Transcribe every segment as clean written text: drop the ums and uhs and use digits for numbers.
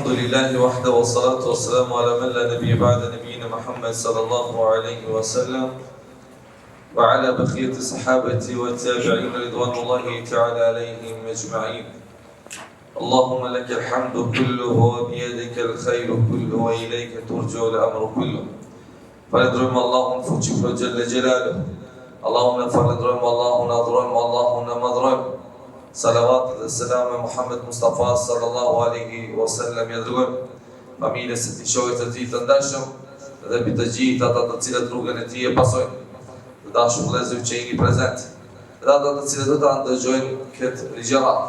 الحمد لله وحده والصلاة والسلام على من لا نبي بعد نبينا محمد صلى الله عليه وسلم وعلى بقية الصحابة والتابعين رضوان الله تعالى عليهم أجمعين. اللهم لك الحمد كله وبيدك الخير كله وإليك ترجع الأمر كله. فلدرم الله فوجب جل جلاله. اللهم فلدرم الله نظرم الله مضرم. صلوات والسلام Muhammed Mustafa sallallahu alaihi wasallam ja dërgojmë familjes së tij, shokëve të tij të ndershëm dhe mbi të gjithë ata të cilët rrugën e tij e pasojnë, të dashur vëllezër që jeni prezent, dhe ata të cilët do ta ndëgjojnë këtë ligjerat.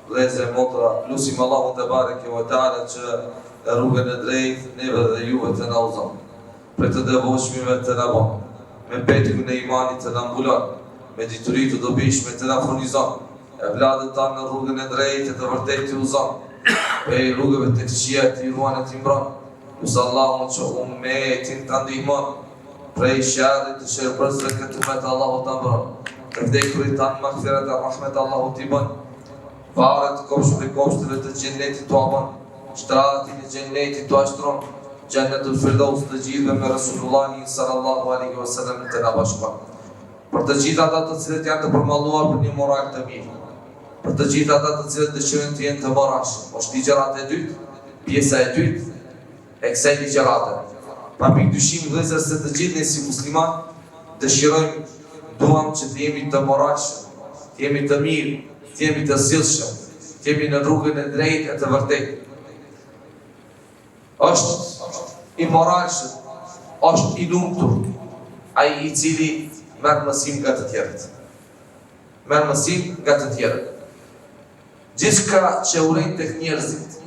Vëllezër motra, lutim Allahun te bareke ve teala që rrugën e drejtë neve dhe juve të na udhëzon. Për të devotshmive të na bën, me betkun e imanit të na mbulon, me dituritë të dobishme të na furnizon. E vladët tanë në rrugën e drejtë të vërtet të uzon, prej rrugëve të këqija të i ruan e të imbron, lusë Allahun që umetin të ndihmon, prej shërrit të shërbërësve këtë umet Allahu të mbron, të vdekurit tanë maghfirat e rahmet Allahu t'i bën, varet kopshtëve të gjennetit të abon, shtratin e gjennetit të ashtron, gjennetul firdaus të gjithve me Rasulullahi sallallahu alaihi wasallam të na bashkon. Për të gjithë ata të cilët janë të përmalluar për një moral të mirë, për të gjithë ata të cilët dëshirojnë të jenë të borashëm, është ligjërata e dytë, pjesa e dytë e kësaj ligjërate. Pa pikëdyshim vëllezër se të gjithë ne si musliman dëshirojmë, duam që të jemi të borashëm, të jemi të mirë, të jemi të sjellshëm, të jemi në rrugën e drejtë e të vërtetë. Është i moralshëm, është i lumtur ai i cili merr mësim nga të tjerët. Merr mësim nga të tjerët. Gjithçka që urejnë tek njerëzit,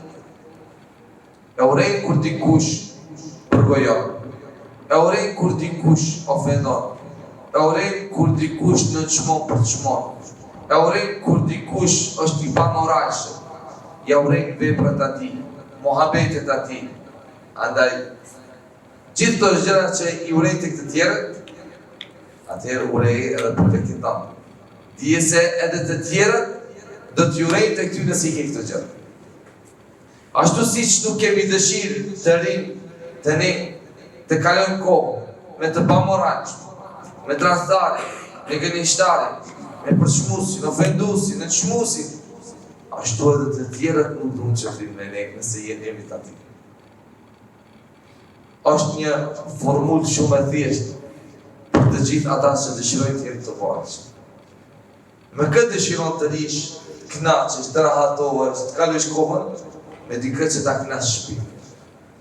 e urejnë kur dikush përgojon, e urejnë kur dikush ofendon, e urejnë kur dikush nënçmon për çmon, e urejnë kur dikush është i pamoralshëm, ja urejnë veprat atij, mohabetet atij. Andaj, gjithë këto gjëra që i urejnë tek të tjerët, atëherë urej edhe për veten tënde. Dije se edhe të tjerët do t'ju urejnë tek ty nëse i ke këtë gjë. Ashtu siç nuk kemi dëshirë të rinë, të ne, të kalojmë kohë me të pamoralshëm, me tradhtarë, me gënjeshtarë, me përçmuesin, ofenduesin, nënçmuesin, ashtu edhe të tjerët nuk duhen që të rinë me ne nëse jemi të atij. Është një formulë shumë e thjeshtë të gjithë ata që dëshirojnë të jenë të borashëm. Me këtë dëshiron të rish, të kënaqesh, të rahatohesh, të kalosh kohën me dikë që ta kënaqësh shpirtin,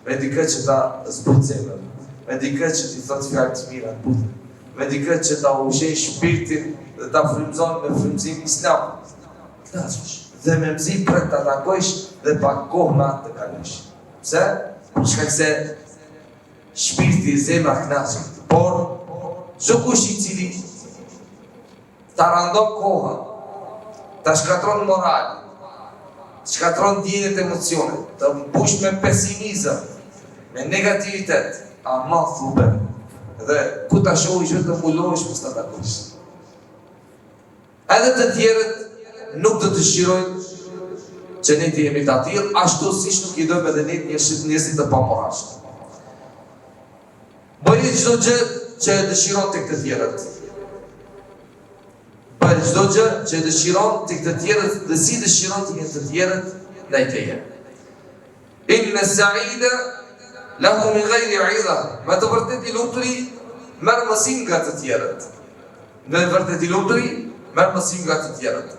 me dikë që ta zbut zemrën, me dikë që t'i thotë fjalë të mira të buta, me dikë që ta ushqej shpirtin dhe ta frymëzon me frymëzim islam. Kënaqesh dhe me mzi pret ta takosh dhe pa kohë me atë të kalosh. Pse? Për shkak se shpirti i zemra kënaqet, por çdo kush i cili ta randon kohën, ta shkatron moralin, shkatron ndjenjat, emocionet, të mbush me pesimizëm, me negativitet, ama thube. Dhe ku ta shohësh vetë të mbulohesh mos ta takosh. Edhe të tjerët nuk do të dëshirojnë që ne të jemi të tillë, ashtu siç nuk i dojmë edhe ne njerëzit të pamoralshëm. Bëjë çdo gjë që dëshiron tek të tjerët. Bëjë çdo gjë që dëshiron tek të tjerët dhe si dëshiron të jenë të tjerët ndaj teje. Inna as-sa'ida lahu min ghayri 'idha. Me të vërtetë i lumturi merr mësim nga të tjerët. Me të vërtetë i lumturi merr mësim nga të tjerët.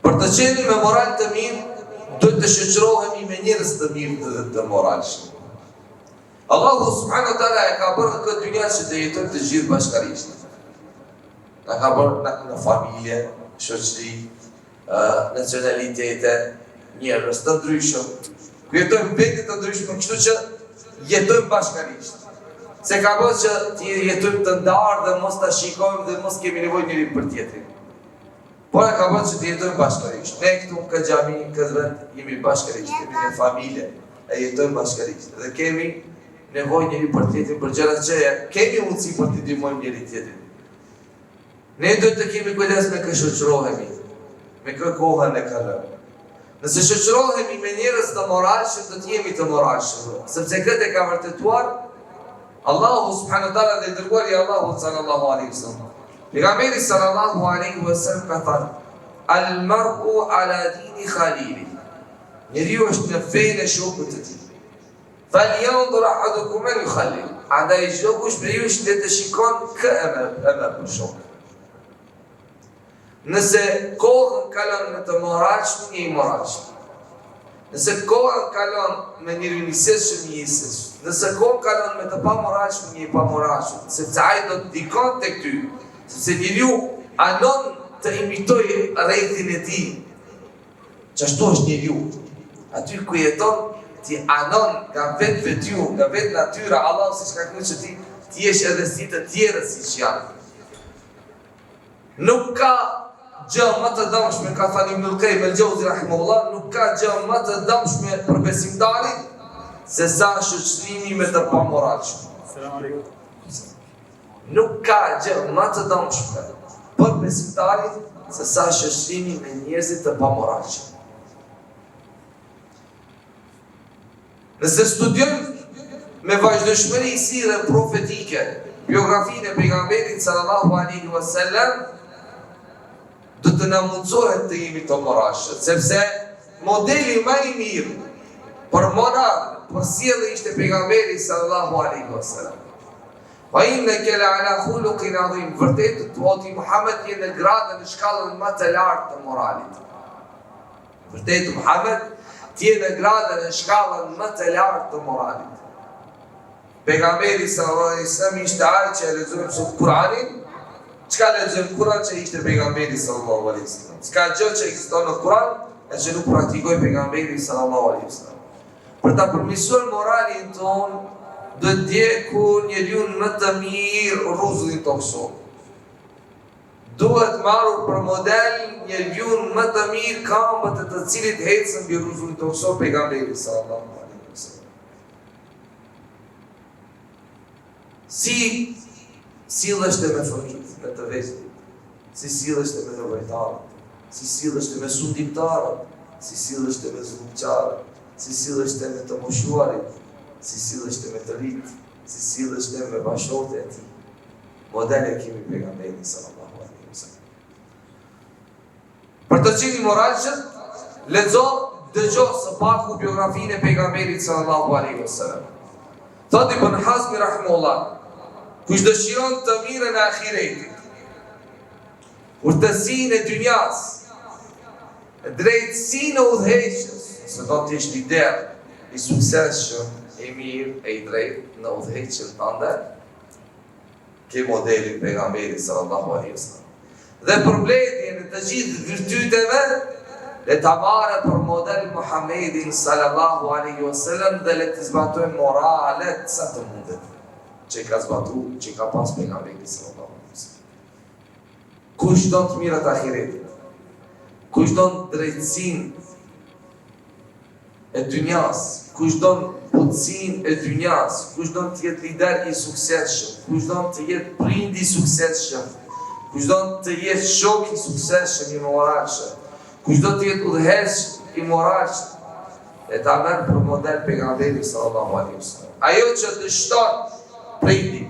Për të qenë me moral të mirë, duhet të shoqërohemi me njerëz të mirë të moralshëm. Allahu subhanahu wa taala e ka bërë këtë dynjë që të jetojmë të gjithë bashkërisht. Na ka bërë në familje, shoqëri, nacionalitete, njerëz të ndryshëm. Jetojmë vende të ndryshme, kështu që jetojmë bashkërisht. Se ka bërë që të jetojmë të ndarë dhe mos ta shikojmë dhe mos kemi nevojë njëri për tjetrin. Por e ka bërë që të jetojmë bashkërisht. Ne këtu në këtë xhami, në këtë vend jemi bashkërisht, jemi në familje, e jetojmë bashkërisht. Dhe kemi nevojë njëri për tjetrin për gjërat që kemi mundësi për të ndihmojmë njëri tjetrin. Ne duhet të kemi kujdes me kë shoqërohemi, me kë kohën e kalojmë. Nëse shoqërohemi me njerëz të moralshëm, do të jemi të moralshëm, sepse këtë e ka vërtetuar Allahu subhanahu wa taala dhe dërguari Allahu sallallahu alaihi wasallam. Pejgamberi sallallahu alaihi wasallam ka thënë: "Al-mar'u ala dini khalili." Njeriu është në fenë e shokut të tij. "Falyanzur ahadukum man yukhallil." Andaj çdo kush prej jush le të shikon kë e merr për shok. Nëse kohën kalon me të moralshëm, një i moralshëm. Nëse kohën kalon me njëri niseshëm, një niseshëm. Nëse kohën kalon me të pamoralshëm, një i pamoralshëm. Sepse ai do të dikon tek ty. Sepse njeriu anon të imitoj rrethin e tij. Çashtu është njeriu. Aty ku jeton, ti anon nga vetë vetju, nga vetë natyra, Allah si shka kënë që ti jesh edhe si të tjere si që janë. Nuk ka gjë më të dëmshme, ka thënë Ibnul Qayyim el-Jauzi rahimahullah, nuk ka gjë më të dëmshme për besimtarin se sa shoqërimi me të pamoralshëm. Nuk ka gjë më të dëmshme për besimtarin se sa shoqërimi me njerëzit të pamoralshëm. Nëse studiojmë me vazhdimshmëri sirën profetike, biografinë e pejgamberit sallallahu alaihi wasallam, do të na mundsohet të jemi të moralshëm, sepse modeli më i mirë për moral, për sjellje ishte pejgamberi sallallahu alaihi wasallam. Wa innaka la'ala khuluqin 'azim. Vërtet ti Muhammed je në gradën e shkallën më të lartë të moralit. Vërtet Muhammed ti je në gradën e shkallën më të lartë të moralit. Pejgamberi sallallahu alaihi wasallam ishte ai që lexoi sot Kur'anin. Çka lexojmë Kur'an që ishte pejgamberi sallallahu alaihi wasallam. Çka gjë që ekziston në Kur'an e që nuk praktikoi pejgamberi sallallahu alaihi wasallam. Për ta përmirësuar moralin ton, do të ndjeku njeriu më të mirë rrezullin tokësor. Duhet marrur për model njeriu më të mirë këmbët e të cilit ecën mbi rrezullin tokësor pejgamberi sallallahu alaihi wasallam. Si silleshte me fëmijët, me të vegjël, si silleshte me nevojtarët, si silleshte me sundimtarët, si silleshte me zullumçarët, si silleshte me të moshuarit, si silleshte me të rit, si silleshte me bashkëshortët e tij. Modele kemi pejgamberin sallallahu alaihi wasallam. Për të qenë moralshëm, lexo, dëgjo së paku biografinë e pejgamberit sallallahu alaihi wasallam. Thot Ibn Hazmi rahimahullah, kush dëshiron të mirën e ahiretit, urtësinë e dynjas, drejtësinë e udhëheqjes, se do të jesh lider i suksesshëm, i mirë e i drejtë në udhëheqjen tënde, ke modelin pejgamberit sallallahu alaihi wasallam. Dhe për mbledhjen e të gjithë virtyteve, le ta marrë për model Muhammedin sallallahu alaihi wasallam dhe le të zbatojmë moralet sa të mundet që ka zbatu, që ka pas pejgamberi sallallahu alaihi wasallam. Kush don të mirat ahiretit, kush don drejtësinë e dynjas, kush don butësinë e dynjas, kush don të jetë lider i suksesshëm, kush don të jetë prind i suksesshëm, kush don të jetë shok i suksesshëm i moralshëm, kush do të jetë udhëheqës i moralshëm, e ta merr për model pejgamberin sallallahu alaihi wasallam. Ajo që të shton prindi,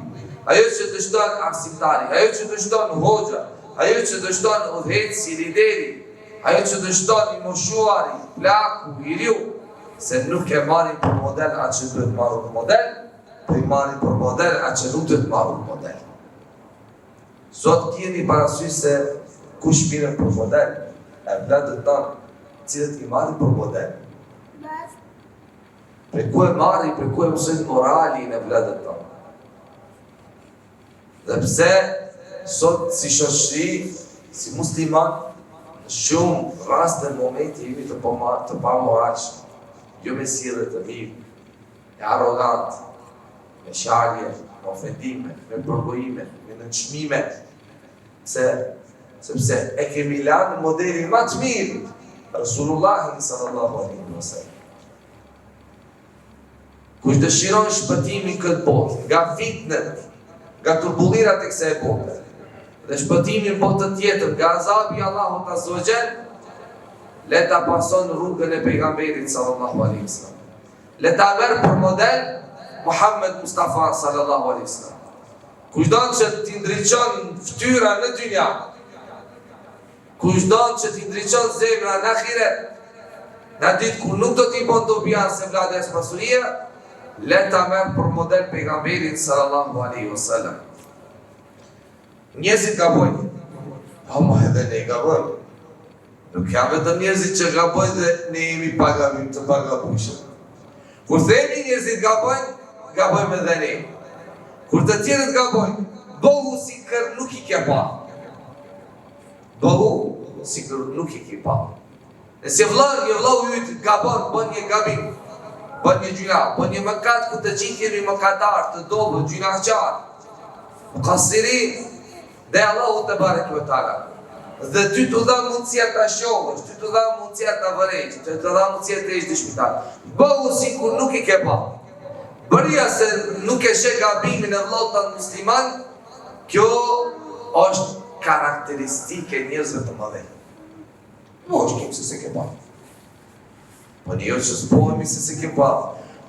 ajo që të shton arsimtari, ajo që të shton hoxha, ajo që të shton udhëheqësi, lideri, ajo që të shton i moshuari, plaku, i riu, se nuk e marrin për model atë që duhet marrë për model, po i marrin për model atë që nuk duhet marrë për model. Sot keni parasysh se kush mirën për model, e vladët tanë, cilët i marrin për model. Për ku e marri, për ku e mësojnë moralin e vladët tanë. Dhe pse, sot si shoqëri, si musliman, në shumë raste në momenti jemi të pamoralshëm, jo me sjellje të mirë, e arrogant, me sharje, me ofendime, me përgojime, me nënçmime, sepse e kemi lanë modelin më të mirë, Rasulullahin sallallahu alaihi wasallam. Kush dëshiron shpëtimin këtë botë, nga fitnet, nga turbullirat e kësaj bote, dhe shpëtimin botën tjetër, nga azabi Allahut azza wa jall, le ta pason rrugën e pejgamberit sallallahu alaihi wasallam. Le ta merr për model Muhammed Mustafa sallallahu alaihi wasallam. Kujdon që t'i ndriçon fytyra në dynja, kujdon që t'i ndriçon zemra në ahiret, në ditë kur nuk do t'i bën dobi as se vlade as pasuria, le ta merr për model pejgamberin sallallahu alaihi wasallam. Njerëzit gabojnë, ama edhe ne gabojmë. Nuk jam vetëm njerëzit që gabojnë dhe ne jemi pagabim të pagabueshëm. Kur themi njerëzit gabojmë edhe ne. Kur të tjerët gabojnë, bëhu si kër nuk i ke pa. Bëhu si kër nuk i ke pa. Nëse një vllau yt gabon, bën një gabim, bën një gjuna, bën një mëkat ku të gjithë jemi mëkatar, të dobët, gjunaqar, muqassirin, dhe Allahu te bareke ve teala. Dhe ty të dha mundësia ta shohësh, ty të dha mundësia ta vërejsh, ty të dha mundësia të jesh në spital. Bëhu sikur nuk i ke pa. Bëria se nuk e sheh gabimin e vllaut tan musliman, kjo është karakteristike e njerëzve të mëdhenj. Nuk është keq se se ke pa. Po ne jo që s'pohemi se se ke pa.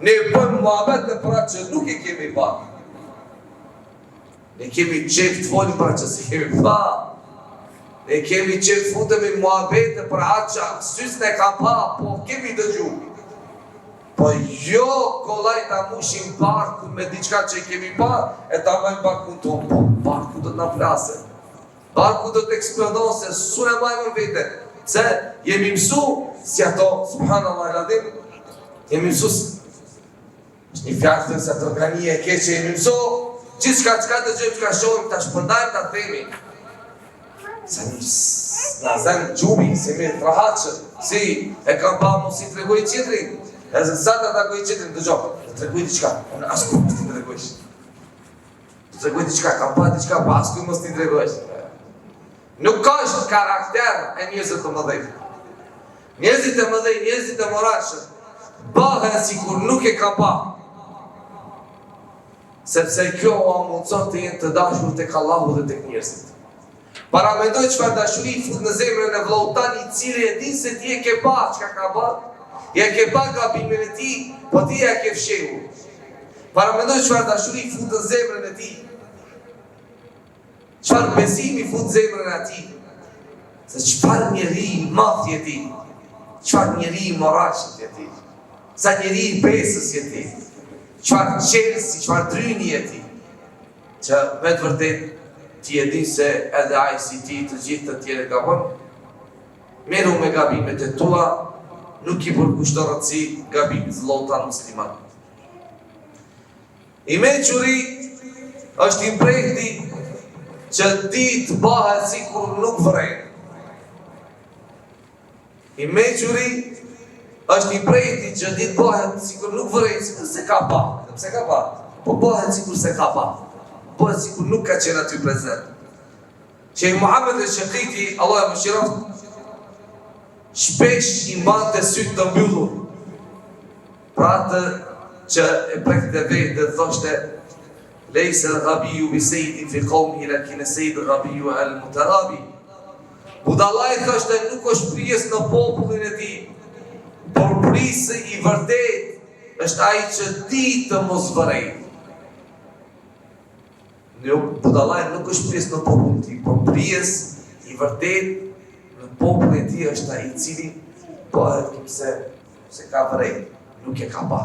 Ne bëjmë muhabet në pra që nuk e kemi pa. Ne kemi qef të folim pra që se kemi pa. Ne kemi qef futemi muhabete për atë që sys ne ka pa, po kemi dëgju. Po jo kollaj ta mushim barkun me diçka që kemi pa, e ta majmë barkun tonë, po barku do t'na flase. Barku do t'eksplodon se su e majmë vete. Se jemi mësu si ato, subhanallah ladhim, jemi mësu është një fjallë se ato granie e keqe, jemi mësu gjithë qka të gjëmë qka shohim, ta shpëndajmë, ta themi. Se në zemë gjubi, se me të rahatëshë, si e kam pa mu si të regoj qitrin, e zë sata të regoj qitrin, të gjohë, të regoj diqka, unë asku mës ti të regojsh. Të regoj diqka, kam pa diqka, pa asku mës ti të regojsh. Nuk është karakter e njerëzit të mëdhej. Njerëzit e mëdhej, njerëzit e moralshëm, bëhen si kur nuk e ka pa. Sepse kjo o mundëson të jenë të dashur tek Allahu dhe tek njerëzit. Paramendoj çfarë dashuri fut në zemrën e vllaut tan i cili e din se ti e ke pa çka ka bërë, ja ke pa gabimin e tij, po ti ja ke fshehur. Paramendoj çfarë dashuri fut në zemrën e tij. Çfarë besimi fut zemrën e tij. Se çfarë njeri i madh je ti. Çfarë njeri i moralshëm je ti. Sa njeri i besës je ti. Çfarë qelsi, çfarë dryni je ti. Që me të vërtet ti e di se edhe ai si ti të gjithë të tjerë gabon. Meru me gabimet e tua, nuk i përkushton rëndësi gabimit vllaut tan musliman. I mequri është i mprehti që ti të bëhet si kur nuk vren. I mequri është i mprehti që ti të bëhet si kur nuk vren, si kur se ka pa. Pse ka pa? Po bëhet si kur se ka pa. Bëhet si kur nuk ka qenë aty prezent. Sheikh Muhammed al-Shaqiti, Allah e mëshiroft, shpesh i mbante sytë të mbyllur. Pra atë që e prekte vetë dhe thoshte Lejse l'ghabiju bi sejdi fi qawmi lakin sejdi l'ghabiju al-mutarabi. Budallaj thoshte nuk është prijes në popullin e ti, por prisë i vërtet është ai që ti të mos vërej. Budallaj nuk është prijes në popullin e ti, por prijes i vërtet në popullin e ti është ai cili bëhet se ka vërej, nuk e ka pa.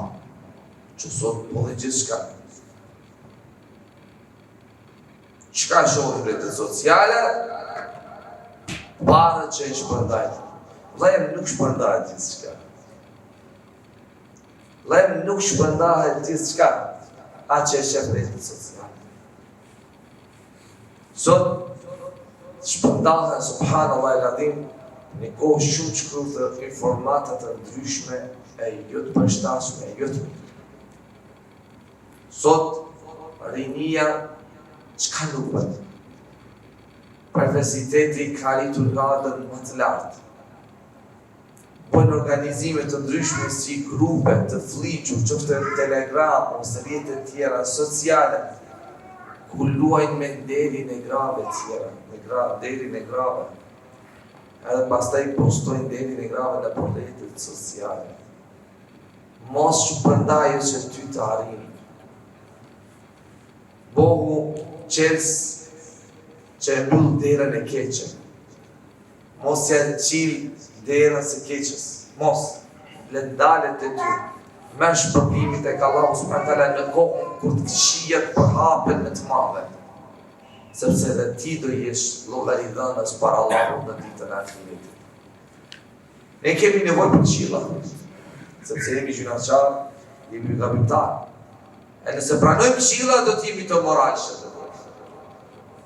Që sot po dhe gjithë shka. Qka shohim rrjetet sociale? Parë që i shpërndajt. Vllajem nuk shpërndajt gjithë shka. Vllajem nuk shpërndajt gjithë shka. A që e shef rrjetet sociale. Sot shpërndajt, subhanallah i ladhim, në kohë shumë shkrutë informatat të ndryshme e jotë përshtatshme, e jotë. Sot rinia çka nuk bët? Perversiteti ka rritur gradën më të lartë. Bën organizime të ndryshme si grupe të fliqur, qoftë Telegram ose rrjete tjera sociale, ku luajnë me derin e grave tjera, derin e grave. edhe pastaj postojnë deri në grave në rrjetet sociale. Mos shpërndajë që ty të arrini. Bogu qels që e mbyll derën e keqe. Mos janë qilë derën se keqës. Mos, le dalet e ty. Me shpërblimit e ka Allahu subhanahu wa taala në kohën kur të shijet përhapen me të madhe. Sepse dhe ti do jesh llogaridhënës para Allahut në ditën e ahiretit. Ne kemi nevojë për këshilla, sepse jemi gjunaqar, jemi gabitar. E nëse pranojmë këshilla, do t'jemi të moralshëm.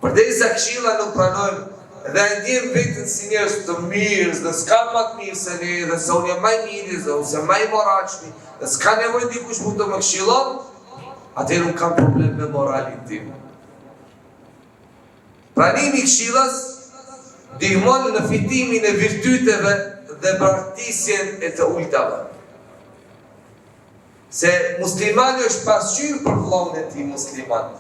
Përderisa këshilla nuk pranojmë, dhe e ndjem vetën si njerëz të mirë, dhe s'ka më të mirë se ne, dhe se unë jam më i mirë, dhe unë jam më i moralshëm, dhe s'ka nevojë dikush mund të më këshillon, atëherë unë kam problem me moralin tim. Pranimi i këshillas ndihmon në fitimin e virtyteve dhe braktisjen e të ultave. Se muslimani është pasqyrë për vllahun e tij musliman.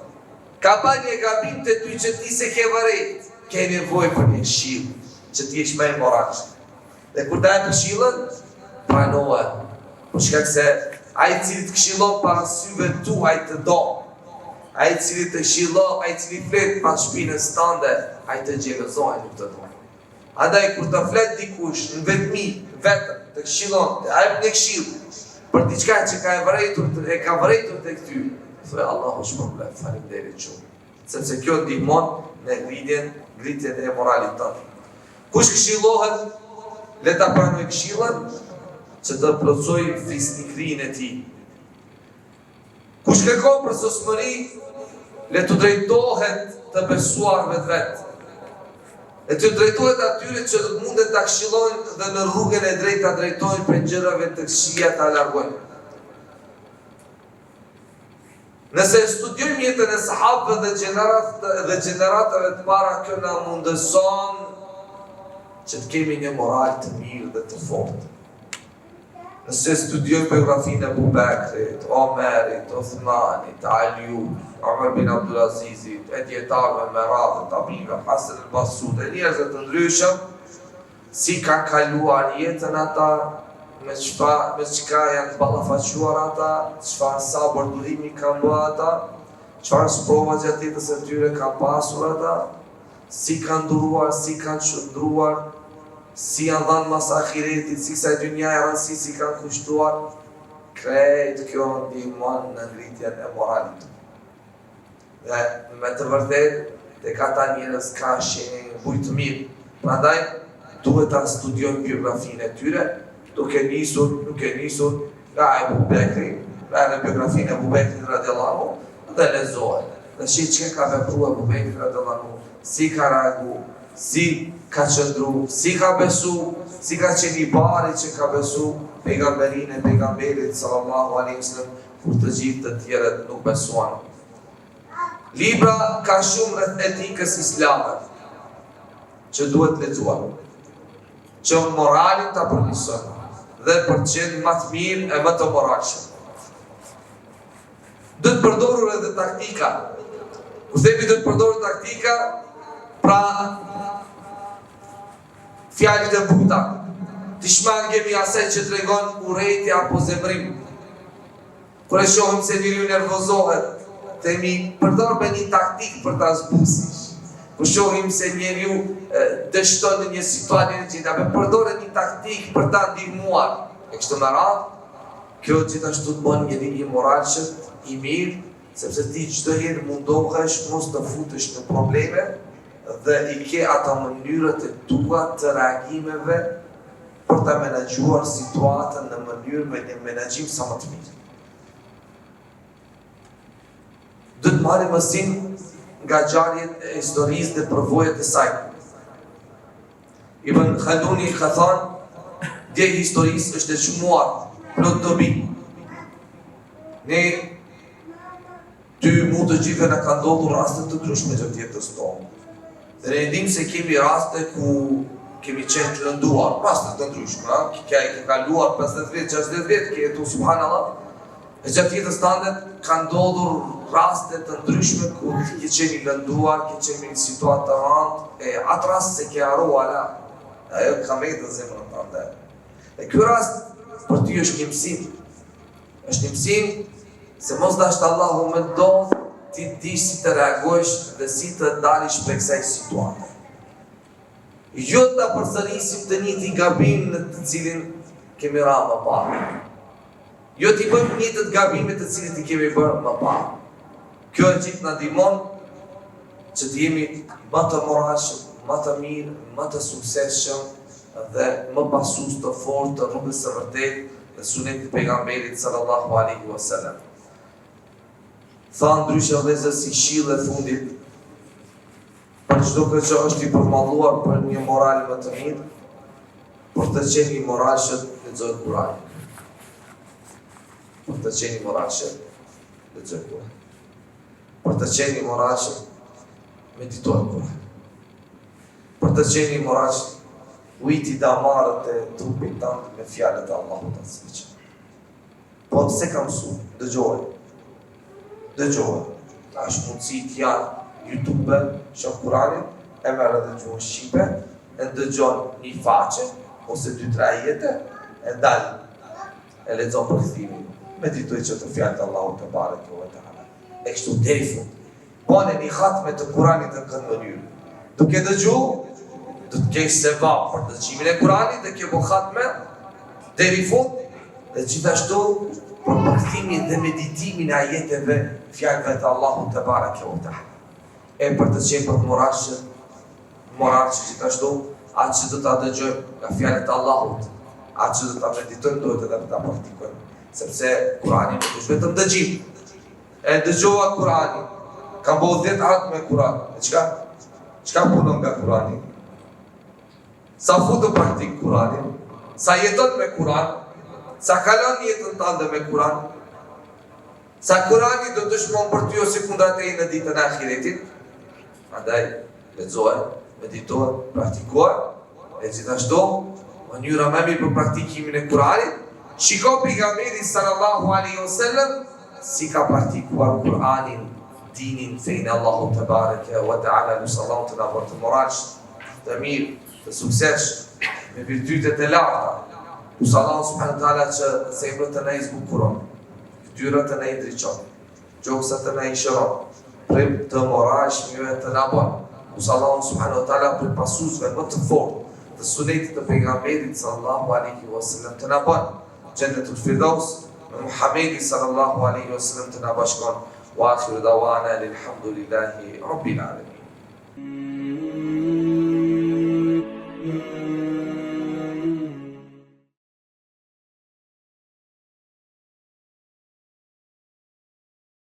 Ka pa një gabim të ty që ti se ke vërejt, ke nevojë për një këshill, që ti jesh më i moralshëm. Dhe kur ta këshillën, pranohet. Për shkak se ai i cili të këshillon para syve tuaj të do. Ai i cili të këshillon, ai i cili flet pas shpinës tënde, ai të xhelozohet nuk të do. Andaj kur të flet dikush në vetmi, vetëm të këshillon, të jep një këshill për diçka që ka vërejtur tek ty, thonë Allahu shpërblet, faleminderit shumë. Sepse kjo ndihmon në ngritjen e moralit tënd. Kush këshillohet, le ta pranoj këshillën që të plotësoj fisnikrinë e tij. Kush kërkon për sosmëri, le të drejtohet të besuarve të vet. E të drejtohet atyre që mundet ta këshillojnë dhe në rrugën e drejtë ta drejtojnë për gjërave të këqija ta largojnë. Nëse studiojmë jetën e sahabëve dhe gjeneratave të para, kjo na mundëson që të kemi një moral të mirë dhe të fortë. Nëse studiojmë biografinë e Abu Bekrit, Omerit, Uthmanit, Aliut, Umar bin Abdulazizit, e dietarëve me radhë të tabive, Hasan al-Basri, e njerëzve të ndryshëm, si kanë kaluar jetën ata, me çka janë ballafaquar ata, çfarë sabër durimi kanë bërë ata, çfarë sprova gjatë jetës së tyre kanë pasur ata, si kanë duruar, si kanë çndruar, si janë dhënë mas ahiretit, si sa dynja e rëndësi si kanë kushtuar. Krejt kjo ndihmon në ngritjen e moralit. Dhe me të vërtetë, tek ata njerëz ka shenjë buj të mirë. Prandaj duhet ta studiojmë biografinë e tyre, nuk e nisur nga Abu Bekri, nga në biografinë e Abu Bekrit radhiyallahu anhu, dhe lezohet. Dhe shih çka ka vepruar Abu Bekri radhiyallahu anhu, si ka reaguar, si ka qëndru, si ka besu, si ka qenë i pari që ka besu pejgamberin e pejgamberit sallallahu alaihi wasallam, kur të gjithë të tjerët nuk besuan. Libra ka shumë rreth etikës islame që duhet lexuar, që moralin ta përmirëson dhe për të qenë më të mirë e më të moralshëm. Duhet përdorur edhe taktika. Kur themi duhet përdorur taktika, pra fjalët e buta, të shmangemi asaj që tregon urrejtje apo zemrim. Kur e shohim se njeriu nervozohet, themi përdor me një taktik për ta zbusish. Kur shohim se njeriu dështon në një situatë të tillë, përdor një taktik për ta ndihmuar. E kështu me radhë, kjo gjithashtu të bën njeriu i moralshëm, i mirë, sepse ti çdo herë mundohesh mos të futesh në probleme dhe i ke ata mënyrët e tua të reagimeve për të menaxhuar situatën në mënyrë me një menaxhim sa më të mirë. Do të marrim mësim nga ngjarjet e historisë dhe përvojat e saj. Ibn Khalduni ka thënë, dhe historisë është e çmuar, plot dobi. Ne ty mund të gjithë na ka ndodhur raste të ndryshme gjatë jetës tonë. Dhe ne dim se kemi raste ku kemi qenë të lënduar, raste të ndryshme, ke kaluar 50 vjet, 60 vjet, ke jetu subhanallahu. E gjatë jetës tënde ka ndodhur raste të ndryshme ku ke qenë i lënduar, ke qenë në një situatë të rëndë, e atë rast se ke harruar ala, Ajo ka me të zemrën tënde. E ky rast për ty është një mësim. Është një mësim se mos dashur Allahu më do ti dish si të reagosh dhe si të dalish prej kësaj situate. Jo ta përsërisim të njëjtin gabim në të cilin kemi rënë më parë. Jo t'i bëjmë njëjtët gabime të cilit i kemi bërë më parë. Kjo e gjithë na ndihmon që të jemi më të moralshëm, më të mirë, më të suksesshëm dhe më pasues të fortë të rrugës së vërtetë dhe sunetit të pejgamberit sallallahu alaihi wasallam. Tha ndryshe vëllezër si shillë e fundit, për çdo gjë që është i përmalluar për një moral më të mirë, për të qenë i moralshëm lexohet Kurani. Për të qenë i moralshëm lexohet Kurani. Për të qenë i moralshëm meditohet Kurani. Për të qenë i moralshëm ujti damarët e trupit tënd me fjalët e Allahut azza. Po pse kam mësuar? Dëgjoj. Tash mundësi t'janë YouTube, shoh Kuranin, e merr edhe gjuhën shqipe, e dëgjon një faqe ose 2-3 ajete, e dal, e lexon përkthimin. Meditoj që të fjalët e Allahut te bareke ve teala. E kështu deri fund. Bane një khatme të Kuranit në këtë mënyrë. Duke dëgju, do të kesh sevap për dëgjimin e Kuranit dhe ke bo khatme deri fund, dhe gjithashtu për përkthimin dhe meditimin e ajeteve fjalëve të Allahut te bareke ve teala. E për të qenë për moral që gjithashtu, atë që do të dëgjojmë nga fjalët e Allahut, atë që do të meditojmë duhet edhe ta praktikojmë. Sepse Kurani nuk është vetëm dëgjim. E dëgjova Kuranin, kam bëu 10 atë me Kuran. Çka punon nga Kurani? Sa futë praktik Kuranin, sa jeton me Kuran, sa kalon jetën tënde me Kuran, sa Kurani do të shmon për ty o sekundat e në ditën e ahiretit. Andaj, lexohet, meditohet, praktikohet, e gjithashtu, mënyra më mirë për praktikimin e Kuranit, shiko pejgamberi sallallahu alaihi wasallam si ka praktikuar Kuranin, dinin, fein Allahu te bareke ve teala, sallallahu te na bërë të moralsh, të mirë, të suksesshëm, me virtytet e larta. Sallallahu subhanahu wa taala që zemrat e na i zbukuron, fytyrat e na i ndriçon, gjoksat e na i shëron, prej të moralshmëve të na bën. Sallallahu subhanahu wa taala për pasuesve më të fortë të sunetit të pejgamberit sallallahu alaihi wasallam të na bën. Jannatul Firdaus me Muhamedi sallallahu alaihi wasallam të na bashkon. Wa akhiru dawana alhamdulillahi rabbil alamin.